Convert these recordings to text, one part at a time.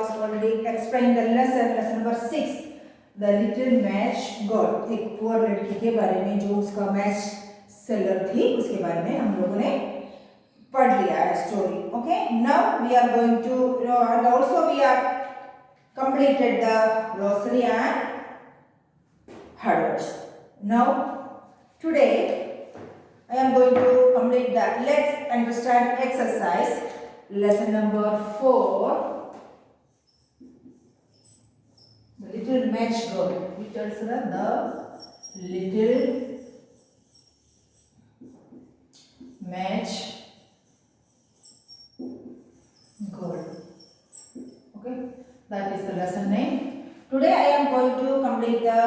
was already explained the lesson number 6, the little match girl. एक poor लड़की के बारे में जो उसका मैच सेलर थी उसके बारे में हम लोगों ने पढ़ लिया है story. Okay, now we are going to and also we are completed the glossary and words. Now today I am going to complete the let's understand exercise lesson number 4, the little match girl. We tells her the little match girl. Okay, that is the lesson name. Today I am going to complete the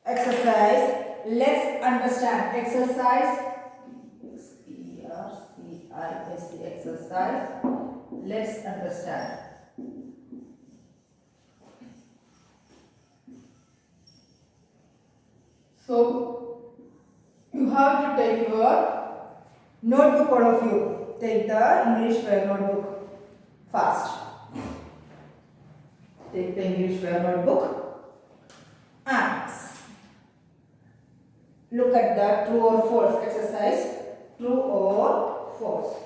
exercise. Let's understand exercise. Exercise. Let's understand. So you have to take your notebook, all of you. Take the English fair notebook fast. Take the English fair notebook and look at the true or false exercise. True or false.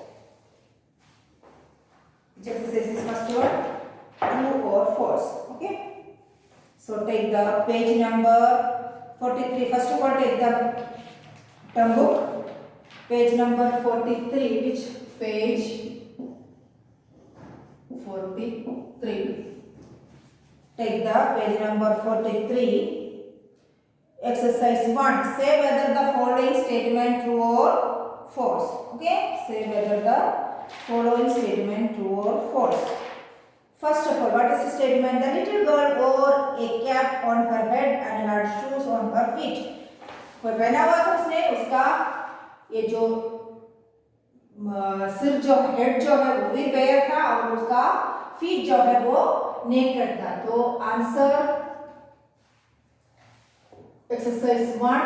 Which exercise is first one? True or false. Okay. So take the page number 43. First of all, take the term book. Page number 43. Which page? 43. Take the page number 43. Exercise 1. Say whether the following statement true or false. Okay. Say whether the following statement true or false. First of all, what is the statement? The little girl wore a cap on her head and had shoes on her feet. कोई पहना हुआ था उसने, उसका ये जो सिर जो हेड जो है वो भी बेयर था और उसका फीट जो है वो नेकेड था. तो answer exercise 1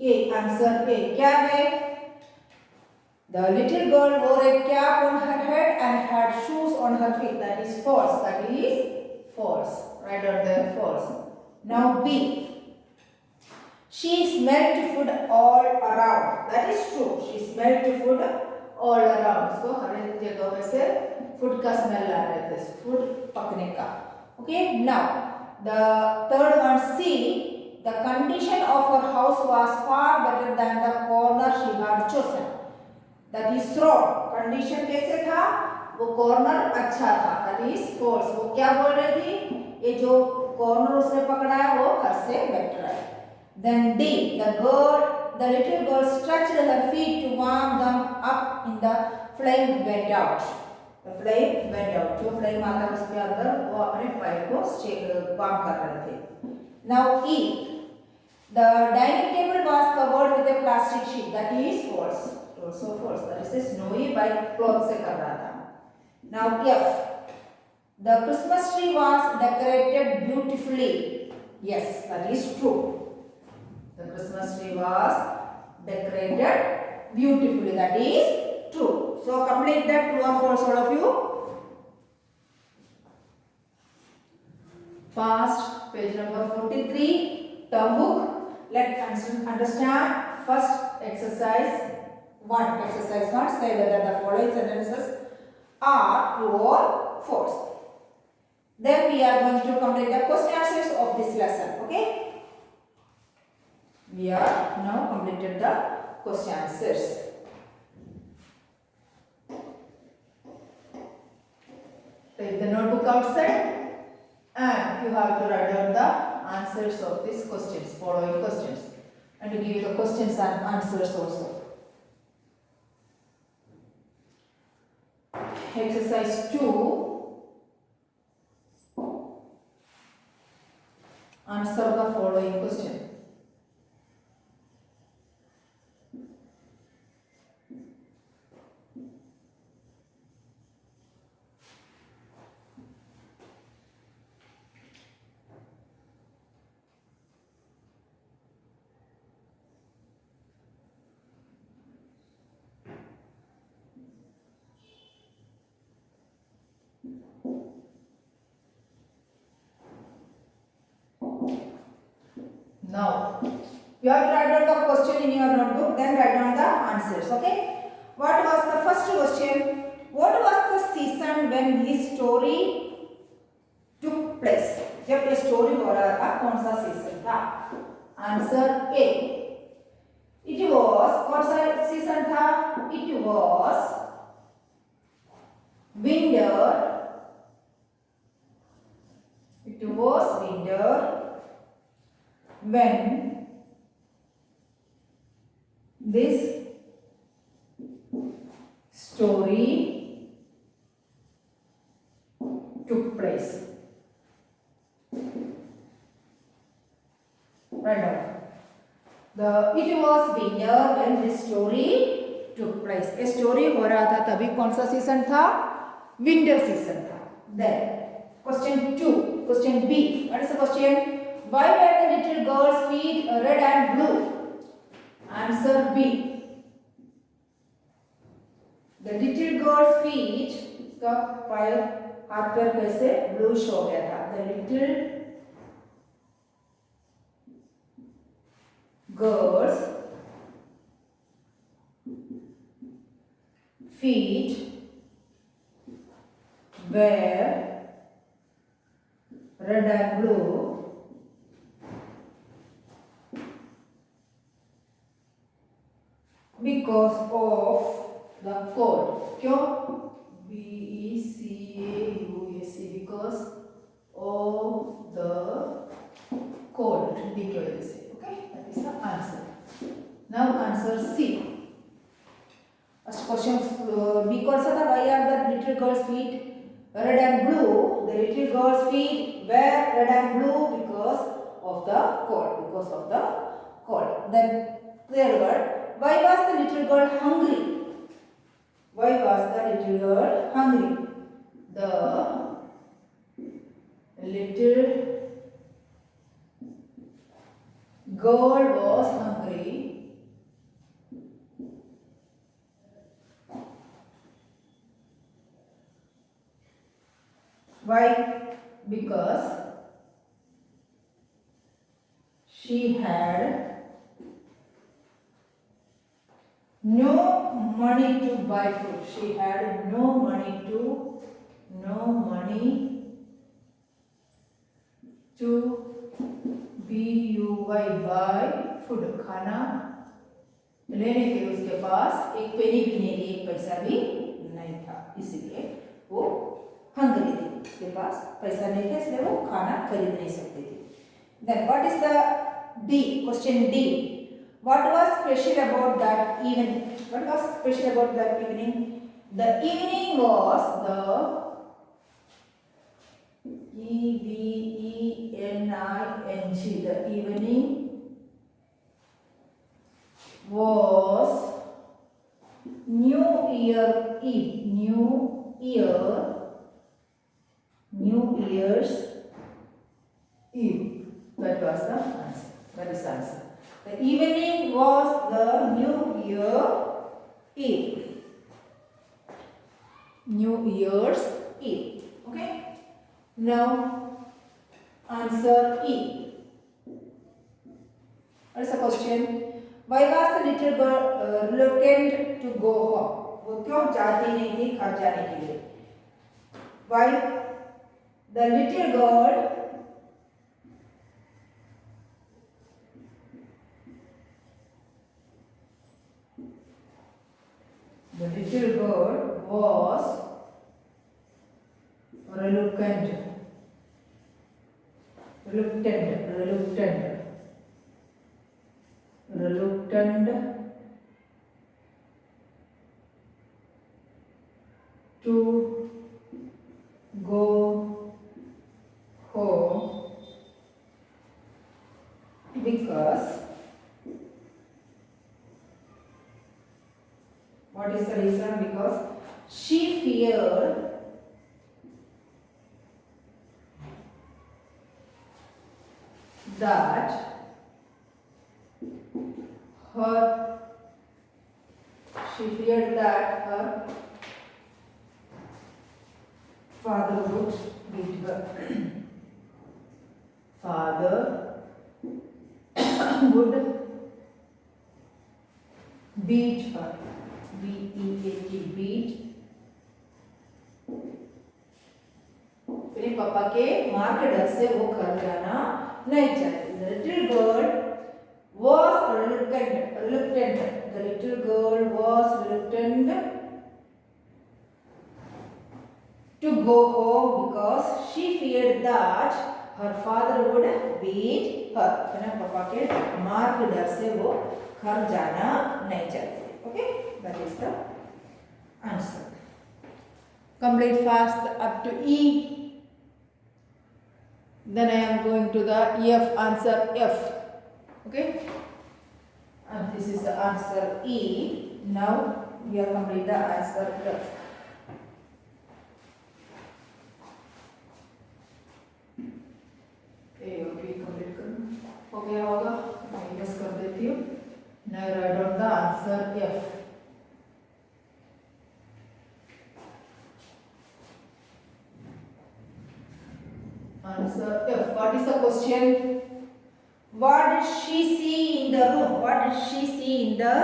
A. Answer A क्या है? The little girl wore a cap on her head and had shoes on her feet. That is false. That is false. Write down there false. Now B. She smelled food all around. That is true. She smelled food all around. So हर एक जगह में से food का smell आ रहा है. Food पकने का. Okay. Now the third one C. The condition of her house was far better than the corner she had chosen. That is wrong. Condition कैसे था? वो corner अच्छा था. That is false. वो क्या बोल रही थी? ये जो corner उसने पकड़ा है वो घर से better है. Then D. The little girl stretched her feet to warm them up in the flame went out. The flame went out. जो flame आता है उसके अंदर वो अपने पैर को warm कर रहे थे. Now E. The dining table was covered with a plastic sheet. That is false. Also false. That is a snowy white cloth से कर रहा था. Now F. The Christmas tree was decorated beautifully. Yes, that is true. The Christmas tree was decorated beautifully. That is true. So complete that true or false, all of you. Fast. Page number 43. Term book. Let's understand first exercise 1. Exercise 1. Say whether the following sentences are true or false. Then we are going to complete the question answers of this lesson. Okay? We are now completed the question answers. Take the notebook outside and you have to write down the answers of these questions, following questions, and to give the questions and answers also. Exercise 2. Answer the following question. Now, you have to write down the question in your notebook, then write down the answers. Okay? What was the first question? What was the season when this story took place? जब ये story हो रहा था कौन सा season था? Answer A. It was कौन सा सीजन था? It was winter. It was winter when this story took place. Right now, it was winter when this story took place. ये story हो रहा था तभी कौन सा season था? Winter season था. Then question 2, question B. What is the question? Why were the little girls' feet red and blue? Answer B. The little girl's feet, उसका पैर हाथ पैर कैसे bluish हो गया था. The little girl's feet were red and blue because of the cold. क्यों? BECAUSE because of the cold. ठंडी की वजह से. Okay, that is the answer. Now answer C. First question B कौन सा था? Why are the little girls' feet red and blue? The little girls' feet were red and blue because of the cold. Because of the cold. Then third word. Why was the little girl hungry? Why was the little girl hungry? The little girl was hungry why? Because she had no money to buy food. She had no money to buy food. खाना लेने के उसके पास एक पेनी भी नहीं थी, एक पैसा भी नहीं था, इसलिए वो हंग्री थी. उसके पास पैसा नहीं था इसलिए वो खाना खरीद नहीं सकती थी. Then what is the D? Question D. What was special about that evening? What was special about that evening? The evening was the EVENING. The evening was New Year Eve. New Year's Eve. That was the answer. That is the answer. The evening was the New Year Eve. New Year's Eve. Okay. Now answer E. What is the question? Why was the little girl reluctant to go home? वो क्यों चाहती नहीं थी घर जाने के लिए? Why? The little girl was reluctant to go home because what is the reason? Because she feared that her father would beat her. Father beat her. B-E-A-T, beat. फिर पापा के मार के डर से वो घर जाना नहीं चाहती. The little girl was reluctant. The little girl was reluctant to go home because she feared that her father would beat her. है ना, पापा के मार के डर से वो घर जाना नहीं चाहती. Okay, that is the answer. Complete fast up to E. Then I am going to the F, answer F. Okay, and this is the answer E. Now we are complete the answer F. Okay, complete करना हो गया होगा. मैं yes कर देती हूँ. Now write down the answer F. Answer F. What is the question? What did she see in the room? What did she see in the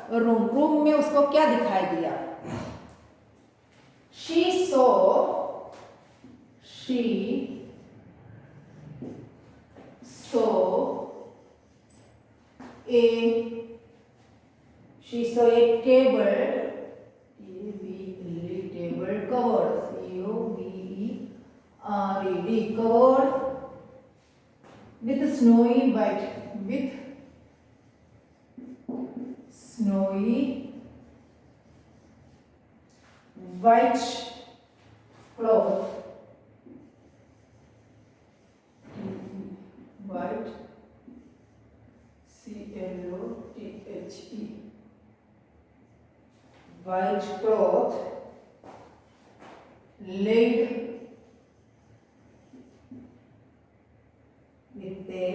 room? Room में उसको क्या दिखाई दिया? She saw a table. Table covered. C-O-V-E-R-E-D, covered with snowy white. With snowy white cloth. White, C-L-O-T-H-E, white cloth laid with a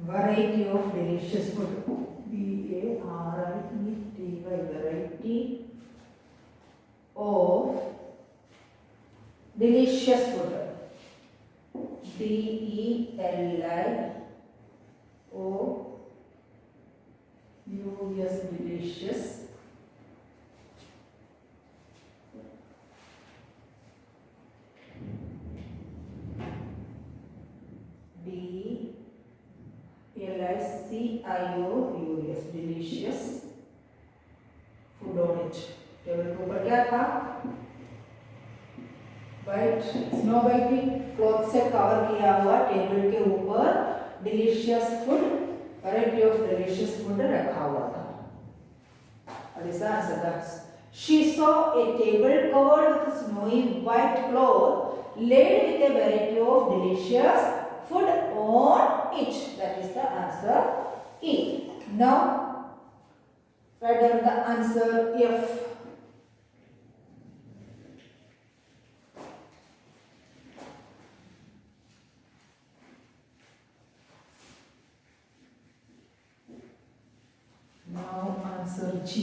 variety of delicious food. B-A-R-I-E-T-Y, variety of delicious food. D-E-L-I-O-U-S, delicious. D-E-L-I-C-I-O-U-S, delicious food on it. Table के ऊपर क्या था? White, snow white cloth से cover किया हुआ table के ऊपर delicious food, variety of delicious food रखा हुआ था. और इसका आंसर था she saw a table covered with snowy white cloth laid with a variety of delicious food on it. That is the answer E. Now write down the answer F. Now answer G.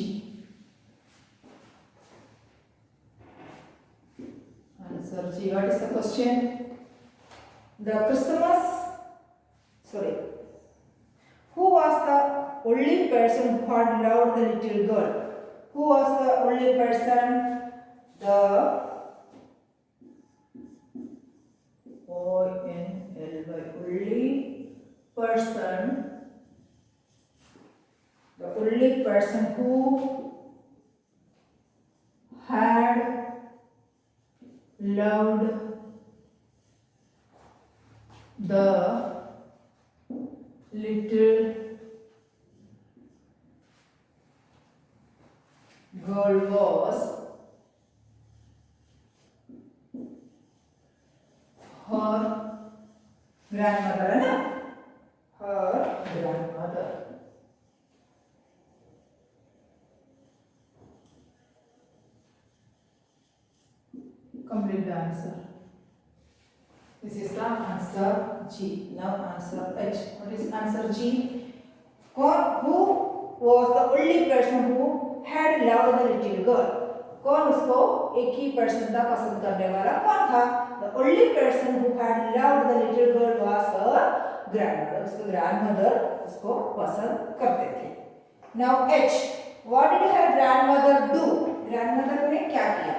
Answer G. What is the question? Who was the only person who had loved the little girl? Who was the only person? The O-N-L-Y, only person. The only person who had loved the little girl was her grandmother, है ना? Her grandmother. Complete the answer. This is the answer G. Now answer H. What is answer G? Who was the only person who had loved the little girl? कौन उसको एक ही person था पसंद करने वाला कौन था? the only person who had loved the little girl was her grandmother. उसकी grandmother उसको पसंद करते थे. Now H. What did her grandmother do? Grandmother ने क्या किया?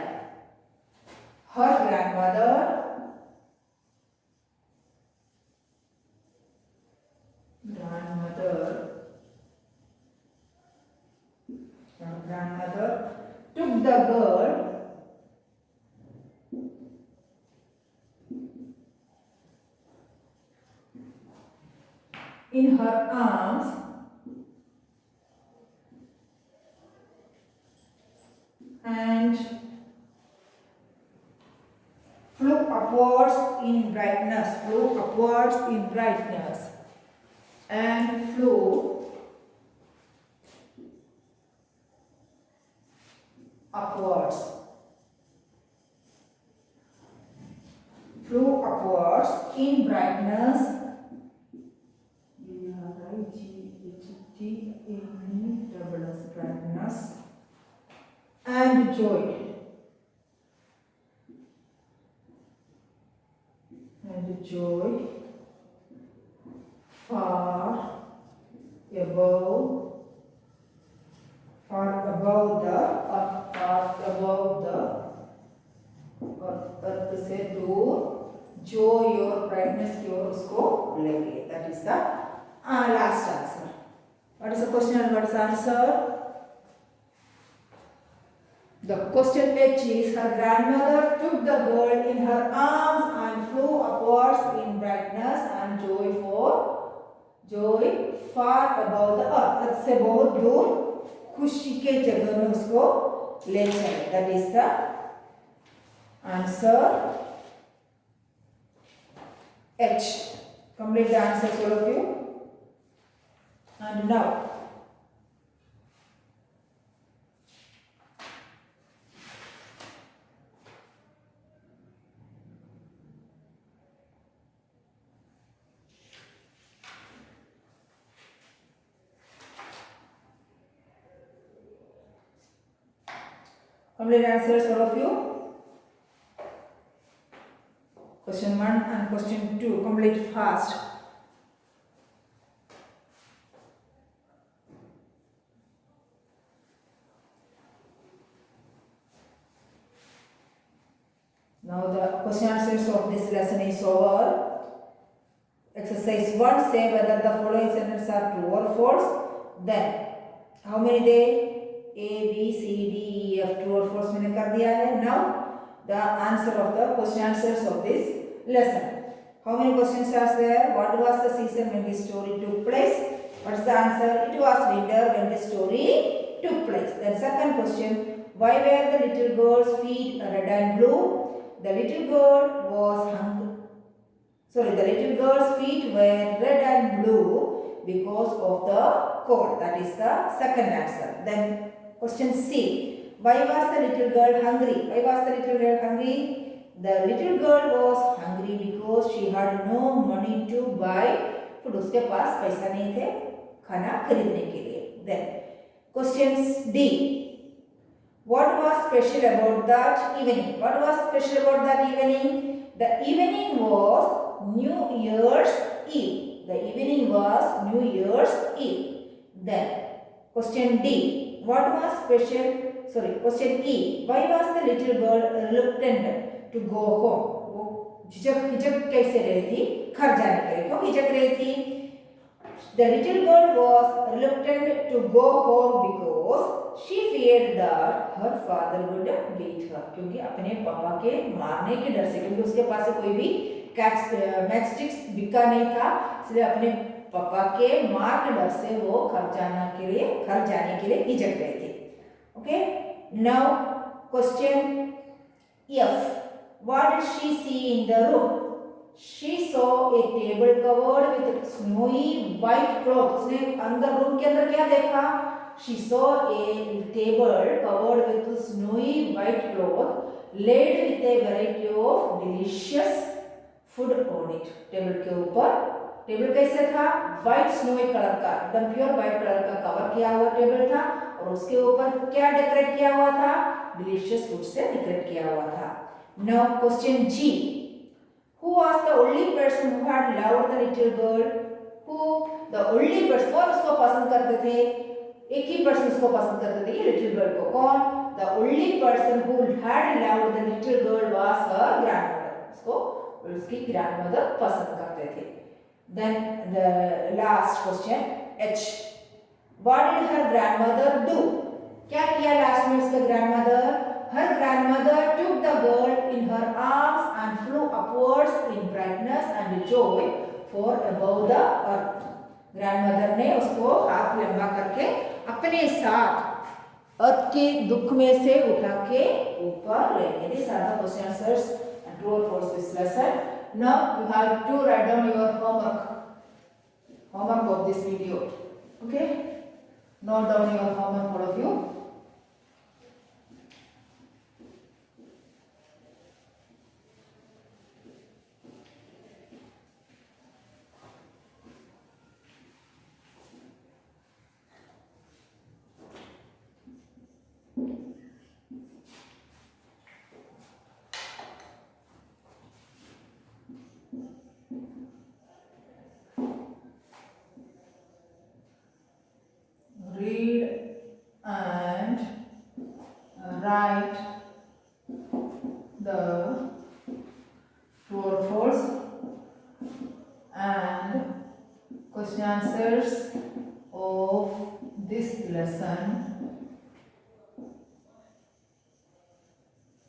Her grandmother took the girl in her arms and flew upwards in brightness, and flew upwards in brightness, brightness and joy, far above the earth से दूर, joy और brightness की ओर उसको ले गए. That is the last answer. What is the question and what is the answer? The question H is, her grandmother took the girl in her arms and flew upwards in brightness and joy far above the earth. earth से बहुत दूर खुशी के जगह में उसको ले चले. That is the answer H. Complete the answers, all of you. And now complete answers, all of you. Question 1 and question 2. Complete fast. Now the question answers of this lesson is over. Exercise 1. Say whether the following sentences are true or false. Then how many they? A, B, C, D, E, F. True or false मैंने कर दिया है. Now the answer of the question answers of this lesson. How many questions are there? What was the season when this story took place? What is the answer? It was winter when the story took place. Then second question. Why were the little girl's feet red and blue? The little girl was hungry. The little girl's feet were red and blue because of the cold. That is the second answer. Then question C. Why was the little girl hungry? Why was the little girl hungry? The little girl was hungry because she had no money to buy food. उसके पास पैसा नहीं थे खाना खरीदने के लिए. Then question D. What was special about that evening? What was special about that evening? The evening was New Year's Eve. The evening was New Year's Eve. Then question D. What was special? Question E. Why was the little girl reluctant to go home? वो हिचक कैसे रही थी घर जाने के लिए? क्यों हिचक रही थी? The little girl was reluctant to go home because she feared that her father would beat her. क्योंकि अपने पापा के मारने के डर से, क्योंकि उसके पास से कोई भी मैच स्टिक्स बिका नहीं था, इसलिए अपने पापा के मार के डर से वो घर जाने के लिए हिचक रही थी. Okay. Now question F. What did she see in the room? She saw a table covered with snowy white cloth. उसने अंदर रूम के अंदर क्या देखा? She saw a table covered with snowy white cloth laid with a variety of delicious food on it. Table के ऊपर, table कैसे था? व्हाइट स्नोवी कलर का, एकदम प्योर व्हाइट कलर का कवर किया हुआ टेबल था और उसके ऊपर क्या डेकोरेट किया हुआ था? डिलीशियस फूड से डेकोरेट किया हुआ था. Now question G. Who was the only person who had loved the little girl? Who? The only person. कौन उसको पसंद करते थे? एक ही person उसको पसंद करते थे ये little girl को. कौन? The only person who had loved the little girl was her grandmother. उसको उसकी grandmother पसंद करते थे. Then the last question H. What did her grandmother do? क्या किया last में उसका grandmother? Her grandmother took the girl in her arms and flew upwards in brightness and joy for above the earth. Grandmother ने उसको हाथ लंबा करके अपने साथ अर्थ के दुख में से उठा के ऊपर ले गई. These are the question answers and true or false this lesson. Now you have to write down your homework of this video. Okay? Note down your homework, all of you. Read and write the true or false and question answers of this lesson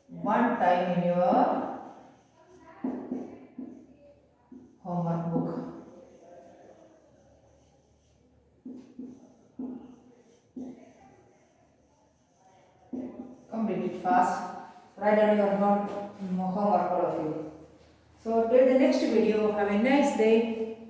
one time in your homework book. Complete it fast. Write down your homework, all of you. So till the next video, have a nice day.